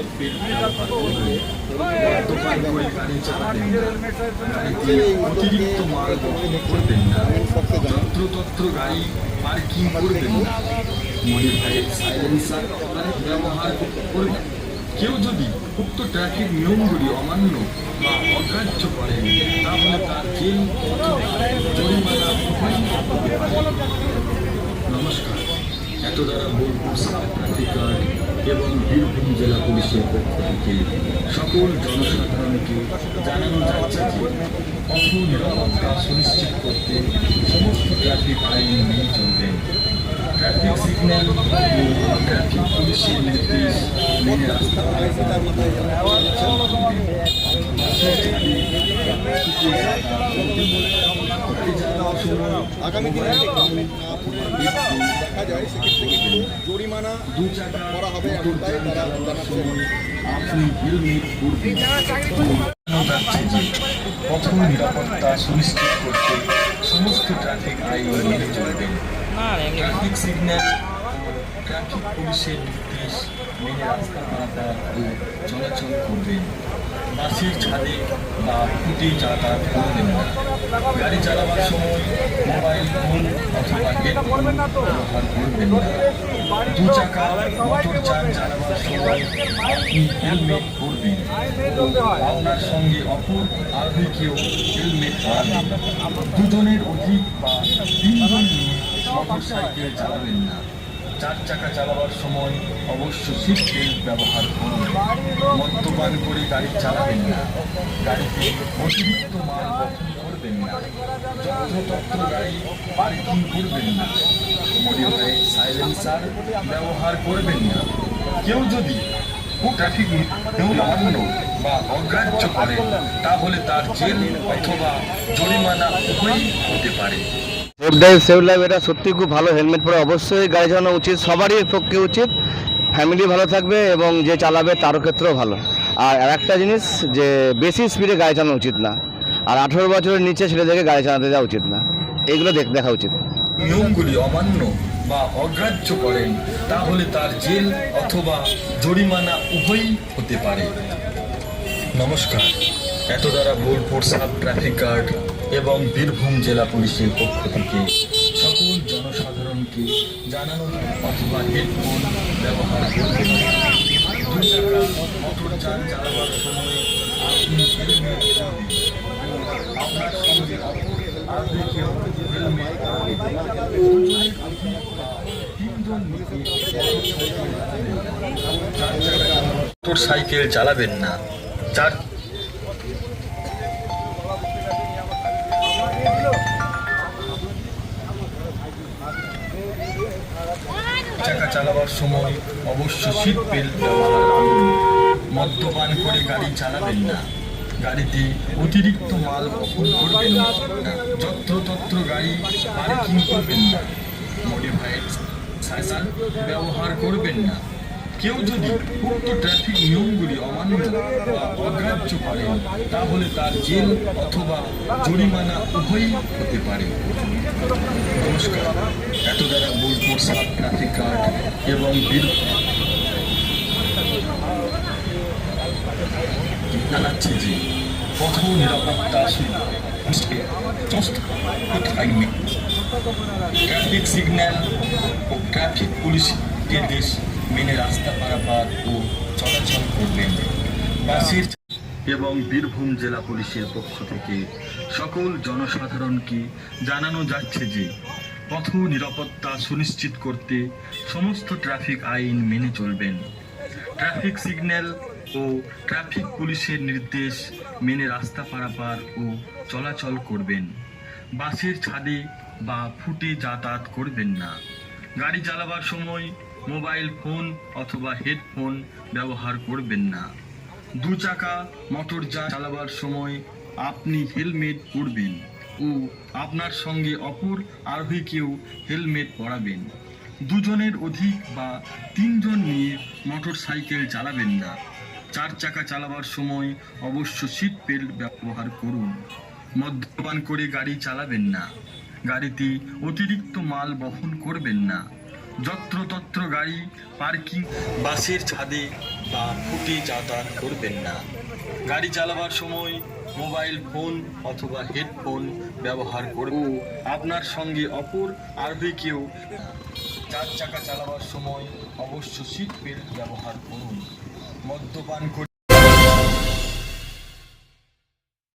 Seat belt ব্যবহার করবেন। মদ্যপান করে গাড়ি চালাবেন না। গাড়িতে অতিরিক্ত মাল বহন করবেন না। যত্রতত্র গাড়ি পার্কিং করবেন না। মডিফাইড সাইলেন্সার ব্যবহার করবেন। কেউ যদি উক্ত ট্রাফিক নিয়মগুলি অমান্য বা অগ্রাহ্য করেন তাহলে তার জেল অথবা জরিমানা উভয়ই হতে পারে। নমস্কার, এত দ্বারা বোলপুর সাব ট্রাফিক গার্ড এবং বীরভূম জেলা পুলিশের পক্ষ থেকে সকল জনসাধারণকে জানানো যাচ্ছে যে পথ নিরাপত্তা সুনিশ্চিত করতে সমস্ত ট্রাফিক আইন মেনে চলবেন। ট্রাফিক সিগন্যাল ও ট্রাফিক পুলিশের নির্দেশ মেনে রাস্তা আগামী দিনে দেখা যায় সেক্ষেত্রে কিন্তু জরিমানা করা হবে এমনটাই তারা জানাচ্ছেন। আপনি হেলমেট পরবেন। পথ নিরাপত্তা সুনিশ্চিত করতে সমস্ত ট্রাফিক আইন মেনে চলবেন। ট্রাফিক সিগন্যাল ট্রাফিক পুলিশের নির্দেশ মেনে রাস্তা পারাপার ও চলাচল করবেন। বাসের ছাদে বা ফুটে যাতায়াত করবেন না। গাড়ি চালাবার সময় মোবাইল ফোন অথবা হেডফোন ব্যবহার করবেন না। দু চাকা মোটর যান চালাবার সময় আপনি হেলমেট পরবেন ও আপনার সঙ্গে অপর আরোহীকেও হেলমেট পরাবেন। দুজনের অধিক বা তিনজন নিয়ে মোটর সাইকেল চালাবেন না। চার চাকা চালাবার সময় অবশ্য সিট বেল্ট ব্যবহার করুন। মদ্যপান করে গাড়ি চালাবেন না। গাড়িতে অতিরিক্ত মাল বহন করবেন না। যত্রতত্র গাড়ি পার্কিং করবেন না। মডিফাইড সাইলেন্সার ব্যবহার করবেন না। কেউ যদি ট্রাফিক নিয়ম অমান্য বা অগ্রাহ্য করে তাহলে তার জেল অথবা জরিমানা উভয়ই হতে পারে। সেফ ড্রাইভ সেভ লাইফ, এটা সত্যি খুব ভালো। হেলমেট পরে অবশ্যই গাড়ি চালানো উচিত, সবারই পক্ষে উচিত। ফ্যামিলি ভালো থাকবে এবং যে চালাবে তারও ক্ষেত্রেও ভালো। আর একটা জিনিস, যে বেশি স্পিডে গাড়ি চালানো উচিত না। আর 18 বছরের নিচে ছেলেদেরকে গাড়ি চালাতে দেওয়া উচিত না। এগুলো দেখা উচিত। নিয়মগুলি অমান্য বা অগ্রাহ্য করেন তাহলে তার জেল অথবা জরিমানা উভয়ই হতে পারে। নমস্কার, এত দ্বারা বোলপুর সাব ট্রাফিক গার্ড এবং বীরভূম জেলা পুলিশের পক্ষ থেকে সকল জনসাধারণকে জানানো অথবা হেডফোন ব্যবহার করবেন না। দু চাকা মোটর যান চালাবার সময় আপনি হেলমেট পরবেন। আপনার সঙ্গে অপর আরোহীকেও হেলমেট পরাবেন। দুজনের অধিক বা তিনজন মিলে মোটর সাইকেল চালাবেন না। চার চাকা চালাবার সময় অবশ্য সিট বেল্ট ব্যবহার করুন। মদ্যপান করে গাড়ি চালাবেন না। গাড়িতে অতিরিক্ত মাল বহন করবেন না। যত্রতত্র গাড়ি পার্কিং করবেন না। মডিফাইড সাইকেল ব্যবহার করবেন না। কেউ যদি উক্ত ট্রাফিক নিয়মগুলি অমান্য বা অগ্রাহ্য করেন তাহলে তার জেল অথবা জরিমানা উভয়ই হতে পারে। নমস্কার, এত দ্বারা বোলপুর সাব ট্রাফিক গার্ড এবং জানাচ্ছে যে পথ নিরাপত্তা ট্রাফিক সিগন্যাল ও ট্রাফিক পুলিশ নির্দেশ মেনে রাস্তা পারাপার ও চলাচল করবেন। বাসের এবং বীরভূম জেলা পুলিশের পক্ষ থেকে সকল জনসাধারণকে জানানো যাচ্ছে যে পথ নিরাপত্তা সুনিশ্চিত করতে সমস্ত ট্রাফিক আইন মেনে চলবেন। ট্রাফিক সিগন্যাল ও ট্রাফিক পুলিশের নির্দেশ মেনে রাস্তা পারাপার ও চলাচল করবেন। বাসের ছাদে বা ফুটে যাতায়াত করবেন না। গাড়ি চালাবার সময় মোবাইল ফোন অথবা হেডফোন ব্যবহার করবেন না। দু চাকা মোটর যান চালাবার সময় আপনি হেলমেট পরবেন ও আপনার সঙ্গে অপর আরোহীকেও হেলমেট পরাবেন। দুজনের অধিক বা তিনজন নিয়ে মোটর সাইকেল চালাবেন না। চার চাকা চালাবার সময় অবশ্য সিট বেল্ট ব্যবহার করুন। মদ্যপান করে গাড়ি চালাবেন না। গাড়িতে অতিরিক্ত মাল বহন করবেন না। যত্রতত্র গাড়ি পার্কিং, বাসের ছাদে বা ফুটে যাতায়াত করবেন না। গাড়ি চালাবার সময় মোবাইল ফোন অথবা হেডফোন ব্যবহার করুন। আপনার সঙ্গে অপর আরোহীকেও 4 চাকা চালাবার সময় অবশ্য সিট বেল্ট ব্যবহার করুন। মদ্যপান করে